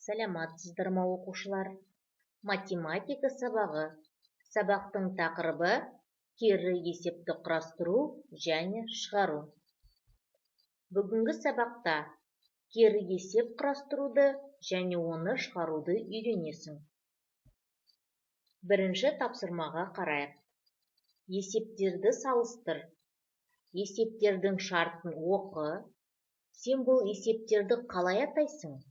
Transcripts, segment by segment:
Саламатсыздар ма оқушылар? Математика сабағы. Сабақтың тақырыбы кері есепті құрастыру және шығару. Бүгінгі сабақта кері есеп құрастыруды және оны шығаруды үйренесің. Бірінші тапсырмаға қарайық. Есептерді салыстыр. Есептердің шартын оқы. Сен бұл есептерді қалай атайсың?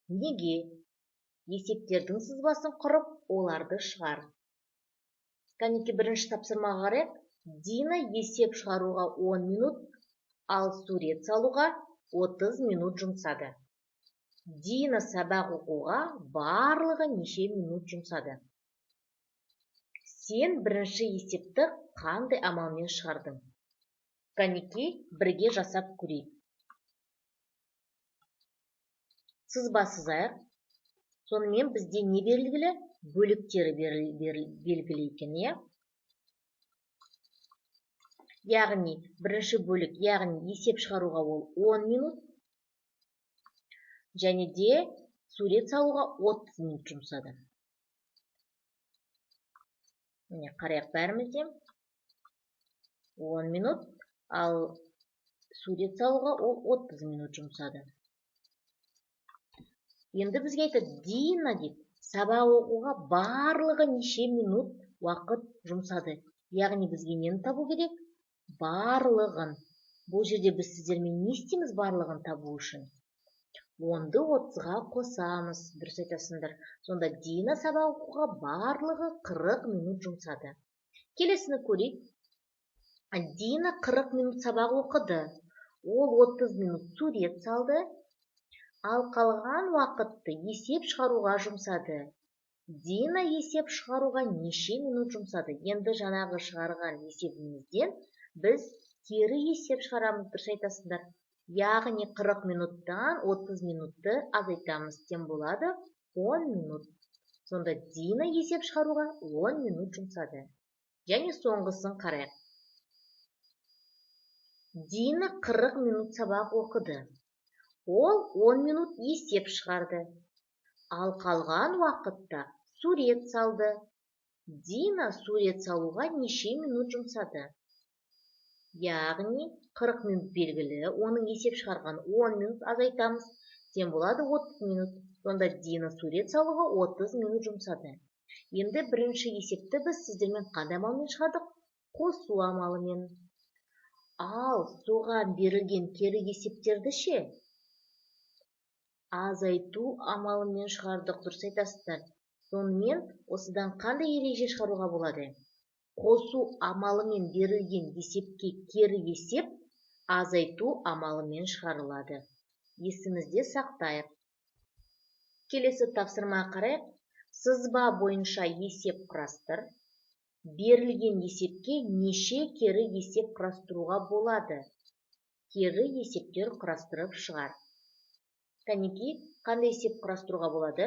Неге? Есептердің сызбасын құрып, оларды шығар. Кәнеки бірінші тапсырмаға қарайық. Дина есеп шығаруға 10 минут, ал сурет салуға 30 минут жұмсады. Дина сабақ оқуға барлығы неше минут жұмсады? Сен бірінші есепті қандай амалмен шығардың? Кәнеки бірге жасап көрейік. Сызба сызайық. Сонымен бізде не белгілі? Бөліктері белгілі екен, иә? Яғни, бірінші бөлік, яғни есеп шығаруға ол 10 минут, және де сурет салуға 30 минут жұмсады. Міне, қарайық бәрімізде. 10 минут, ал сурет салуға ол 30 минут жұмсады. Енді бізге айтады, Дина дейді, сабақ оқуға барлығы неше минут уақыт жұмсады. Яғни бізге нені табу керек? Барлығын. Бұл жерде біз сіздермен не істейміз барлығын табу үшін? 10-ды 30-ға қосамыз. Дұрыс айтасыңдар. Сонда Дина сабақ оқуға барлығы 40 минут жұмсады. Келесіні көрейік. Дина 40 минут сабақ оқыды. Ол 30 минут сурет салды. Ал қалған уақытты есеп шығаруға жұмсады. Дина есеп шығаруға неше минут жұмсады? Енді жаңағы шығарған есебімізден біз кері есеп шығарамыз, дұрыс айтасыңдар. Яғни 40 минуттан 30 минутты азайтамыз, тем болады 10 минут. Сонда Дина есеп шығаруға 10 минут жұмсады. Және соңғысын қарайық. Дина 40 минут сабақ оқыды. Ол 10 минут есеп шығарды. Ал қалған уақытта сурет салды. Дина сурет салуға неше минут жұмсады? Яғни 40 минут белгілі, оның есеп шығарған 10 минут азайтамыз. Тем болады 30 минут. Сонда Дина сурет салуға 30 минут жұмсады. Енді бірінші есепті біз сіздермен қандай амалмен шығардық? Қосу амалымен. Ал соған берілген кері есептерді ше? Азайту амалымен шығардық, дұрыс айтасыздар. Сонымен осыдан қандай ереже шығаруға болады? Қосу амалымен берілген есепке кері есеп азайту амалымен шығарылады. Есімізде сақтайық. Келесі тапсырма қарайық. Сызба бойынша есеп құрастыр. Берілген есепке неше кері есеп құрастыруға болады? Кері есептер құрастырып шығар. Кәнеки, қандай есеп құрастыруға болады?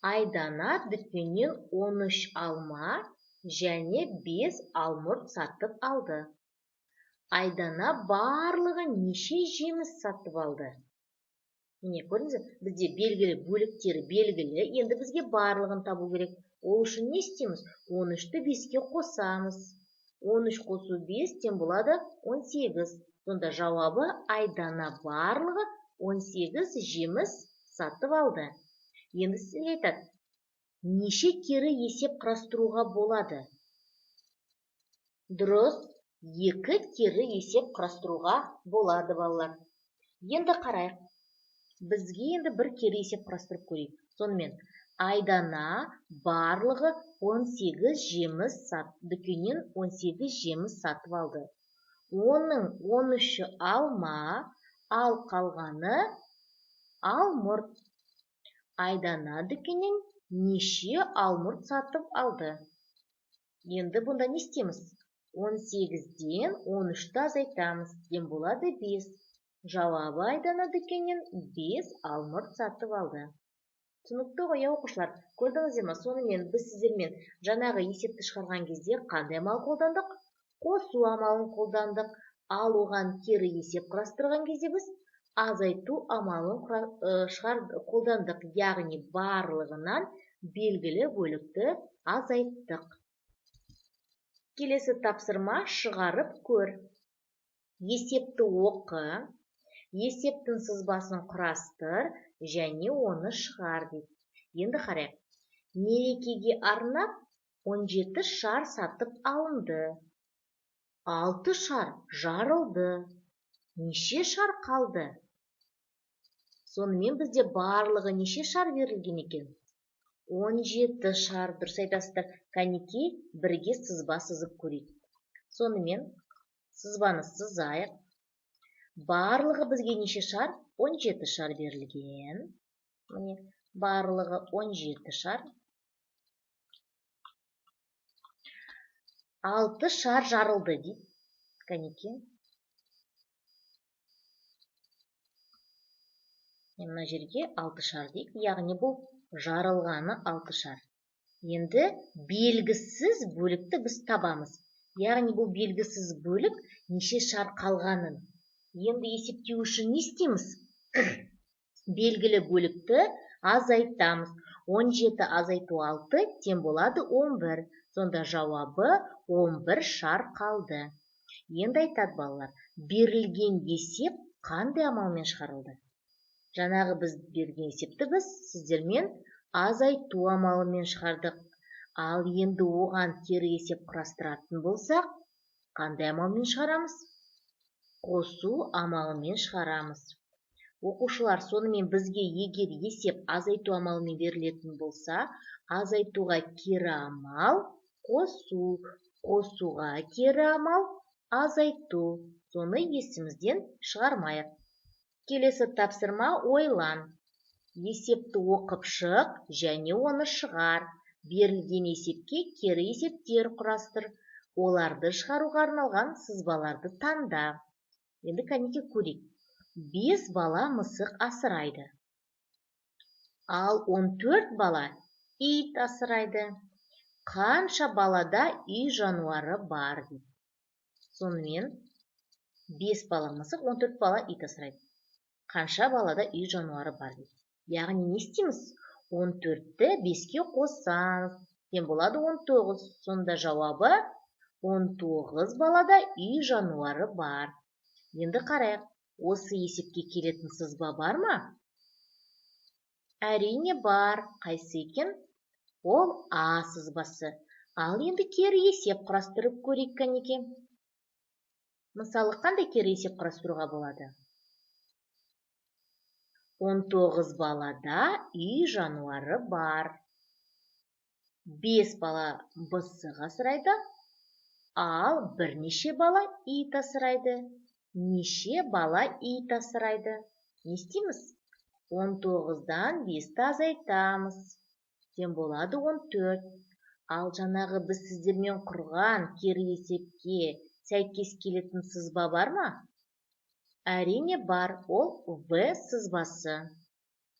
Айдана дүкеннен 13 алма және 5 алмұрт сатып алды. Айдана барлығы неше жеміс сатып алды? Міне, көрдіңіз, бізде белгілі бөліктері белгілі, енді бізге барлығын табу керек. Ол үшін не істейміз? 13-ті 5-ке қосамыз. 13 қосу 5, тем болады 18. Сонда жауабы Айдана барлығы 18 жеміс сатып алды. Енді сізге айтады, неше кері есеп құрастыруға болады? Дұрыс, 2 кері есеп құрастыруға болады, балалар. Енді қарайық. Бізге енді бір кері есеп құрастырып көрейік. Сонымен, Айдана барлығы 18 жеміс дүкеннен 18 жеміс сатып алды. Оның 13-і алма, ал қалғаны алмұрт. Айдана дүкеннен неше алмұрт сатып алды? Енді бұнда не істейміз? 18-ден 13-ті азайтамыз. Тем болады 5. Жауабы Айдана дүкеннен 5 алмұрт сатып алды. Түсінікті ғой, оқушылар, көрдіңіздер ме? Сонымен біз сіздермен жаңағы есепті шығарған кезде қандай амал қолдандық? Қосу амалын қолдандық. Ал оған кері есеп құрастырған кезде біз азайту амалын қолдандық, яғни барлығынан белгілі бөлікті азайттық. Келесі тапсырма шығарып көр. Есепті оқы, есептің сызбасын құрастыр және оны шығар дейді. Енді қарайық. Мерекеге арнап 17 шар сатып алынды. 6 шар жарылды. Неше шар қалды? Сонымен бізде барлығы неше шар берілген екен? 17 шар. Дұрыс айтасыздар. Кәнекей, бірге сызба сызып көрейік. Сонымен сызбаны сызайық. Барлығы бізге неше шар? 17 шар берілген. Міне, барлығы 17 шар. 6 шар жарылды дейді. Кәнекей. Мына жерге 6 шар дейік. Яғни бұл жарылғаны 6 шар. Енді белгісіз бөлікті біз табамыз. Яғни бұл белгісіз бөлік неше шар қалғанын. Енді есептеу үшін не істейміз? Белгілі бөлікті азайтамыз. 17 азайту 6 тең болады 11. Сонда жауабы 11 шар қалды. Енді айтады балалар, берілген есеп қандай амалмен шығарылды? Жаңағы біз берген есепті біз сіздермен азайту амалымен шығардық. Ал енді оған кері есеп құрастыратын болсақ, қандай амалмен шығарамыз? Қосу амалымен шығарамыз. Оқушылар, сонымен бізге егер есеп азайту амалымен берілетін болса, азайтуға кері амал қосу, қосуға кері амал азайту. Соны есімізден шығармайық. Келесі тапсырма ойлан. Есепті оқып шық және оны шығар. Берілген есепке кері есептер құрастыр. Оларды шығаруға арналған сызбаларды таңда. Енді кәнекей көрейік. 5 бала мысық асырайды. Ал 14 бала ит асырайды. Қанша балада үй жануары бар дейді. Сонымен 5 бала мысық, 14 бала ит асырайды. Қанша балада үй жануары бар дейді. Яғни не істейміз? 14-ті 5-ке қоссаңыз, тең болады 19. Сонда жауабы 19 балада үй жануары бар. Енді қарайық, осы есепке келетін сызба бар ма? Әрине бар. Қайсы екен? Ол А сызбасы. Ал енді кері есеп құрастырып көрейік кәнекей. Мысалы, қандай кері есеп құрастыруға болады? 19 балада үй жануары бар. 5 бала мысық асырайды, ал бірнеше бала ит асырайды. Неше бала ит асырайды? Не істейміз? 19-дан 5-ті азайтамыз. Тең болады 14. Ал жаңағы біз сіздермен құрған кері есепке сәйкес келетін сызба бар ма? Әрине бар. Ол В сызбасы.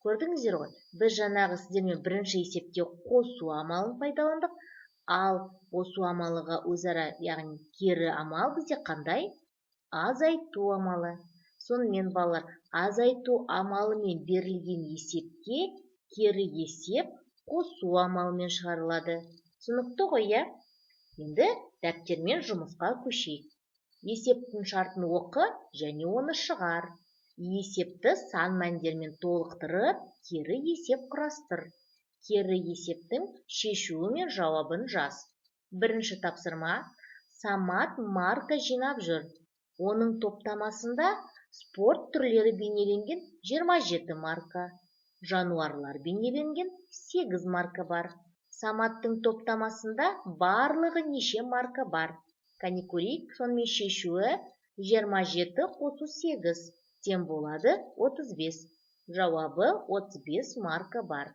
Көрдіңіздер ғой? Біз жаңағы сіздермен бірінші есепте қосу амалын пайдаландық. Ал қосу амалыға өзара, яғни кері амал бізде қандай? Азайту амалы. Сонымен балалар, азайту амалымен берілген есепке кері есеп қосу амалымен шығарылады. Түсінікті ғой, иә? Енді дәптермен жұмысқа көшейік. Есептің шартын оқы және оны шығар. Есепті сан мәндермен толықтырып, кері есеп құрастыр. Кері есептің шешуі мен жауабын жаз. Бірінші тапсырма. Самат марка жинап жүр. Оның топтамасында спорт түрлері бейнеленген 27 марка. Жануарлар бейнеленген 8 марка бар. Саматтың топтамасында барлығы неше марка бар? Кәне көрейік, сонымен шешуі 27 қосу 8 тең болады 35. Жауабы 35 марка бар.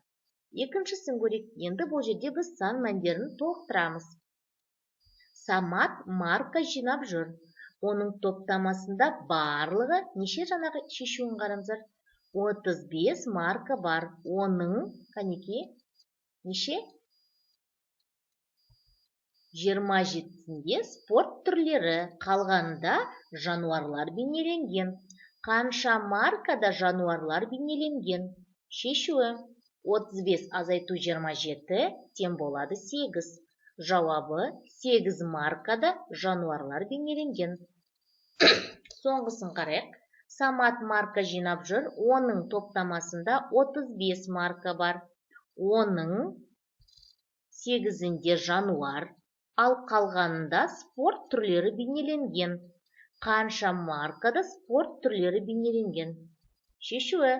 Екіншісін көрейік. Енді бұл жерде біз сан мәндерін толықтырамыз. Самат марка жинап жүр. Оның топтамасында барлығы неше жаңағы шешуін қараңыздар? 35 марка бар. Оның кәнекей неше? 27-сінде спорт түрлері, қалғанында жануарлар бейнеленген. Қанша маркада жануарлар бейнеленген? Шешуі: 35 азайту 27 тең болады 8. Жауабы: 8 маркада жануарлар бейнеленген. Соңғысын қарайық. Самат марка жинап жүр. Оның топтамасында 35 марка бар. Оның 8-інде жануар, ал қалғанында спорт түрлері бейнеленген. Қанша маркада спорт түрлері бейнеленген? Шешуі: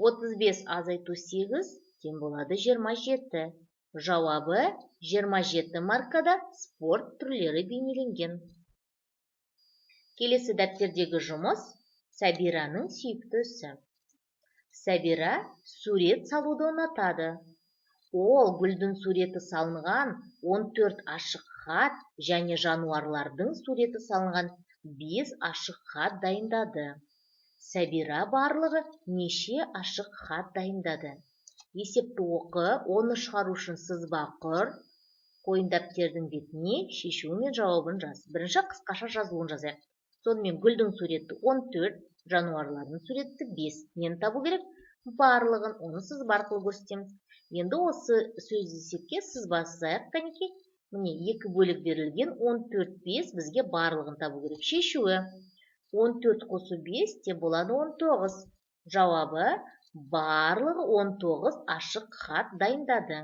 35 азайту 8 тең болады 27. Жауабы: 27 маркада спорт түрлері бейнеленген. Келесі дәптердегі жұмыс Сәбираның сүйікті ісі. Сәбира сурет салуды ұнатады. Ол гүлдің суреті салынған 14 ашық хат және жануарлардың суреті салынған 5 ашық хат дайындады. Сәбира барлығы неше ашық хат дайындады? Есепті оқы, оны шығару үшін сызба құр. Қойын дәптердің бетіне шешуі мен жауабын жаз. Бірінші қысқаша жазылуын жазайық. Сонымен гүлдің суреті 14, жануарлардың суреті 5. Нені табу керек? Барлығын, оны сызба арқылы көрсетеміз. Енді осы сөз есепке сызбасы сызайық, кәнекей. Міне, 2 бөлік берілген, 14, 5 бізге барлығын табу керек. Шешуі: 14 қосу 5 тең болады 19. Жауабы: барлығы 19 ашық хат дайындады.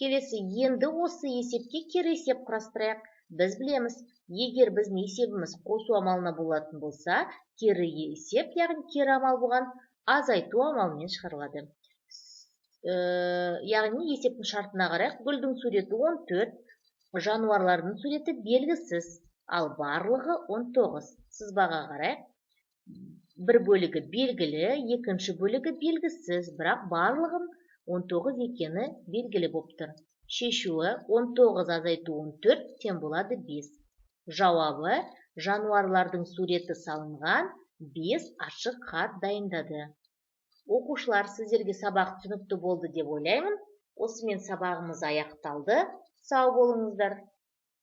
Келесі, енді осы есепке кері есеп құрастырайық. Біз білеміз, егер біздің есебіміз қосу амалына болатын болса, кері есеп, яғни кері амал болған азайту амалымен шығарылады. Яғни есептің шартына қарайық. Гүлдің суреті 14, жануарлардың суреті белгісіз, ал барлығы 19. Сызбаға қарайық. Бір бөлігі белгілі, екінші бөлігі белгісіз, бірақ барлығын 19 екені белгілі болып тұр. Шешуі: 19 азайту 14 тең болады 5. Жауабы: жануарлардың суреті салынған 5 ашық хат дайындады. Оқушылар, сіздерге сабақ түсінікті болды деп ойлаймын. Осымен сабағымыз аяқталды. Сау болыңыздар.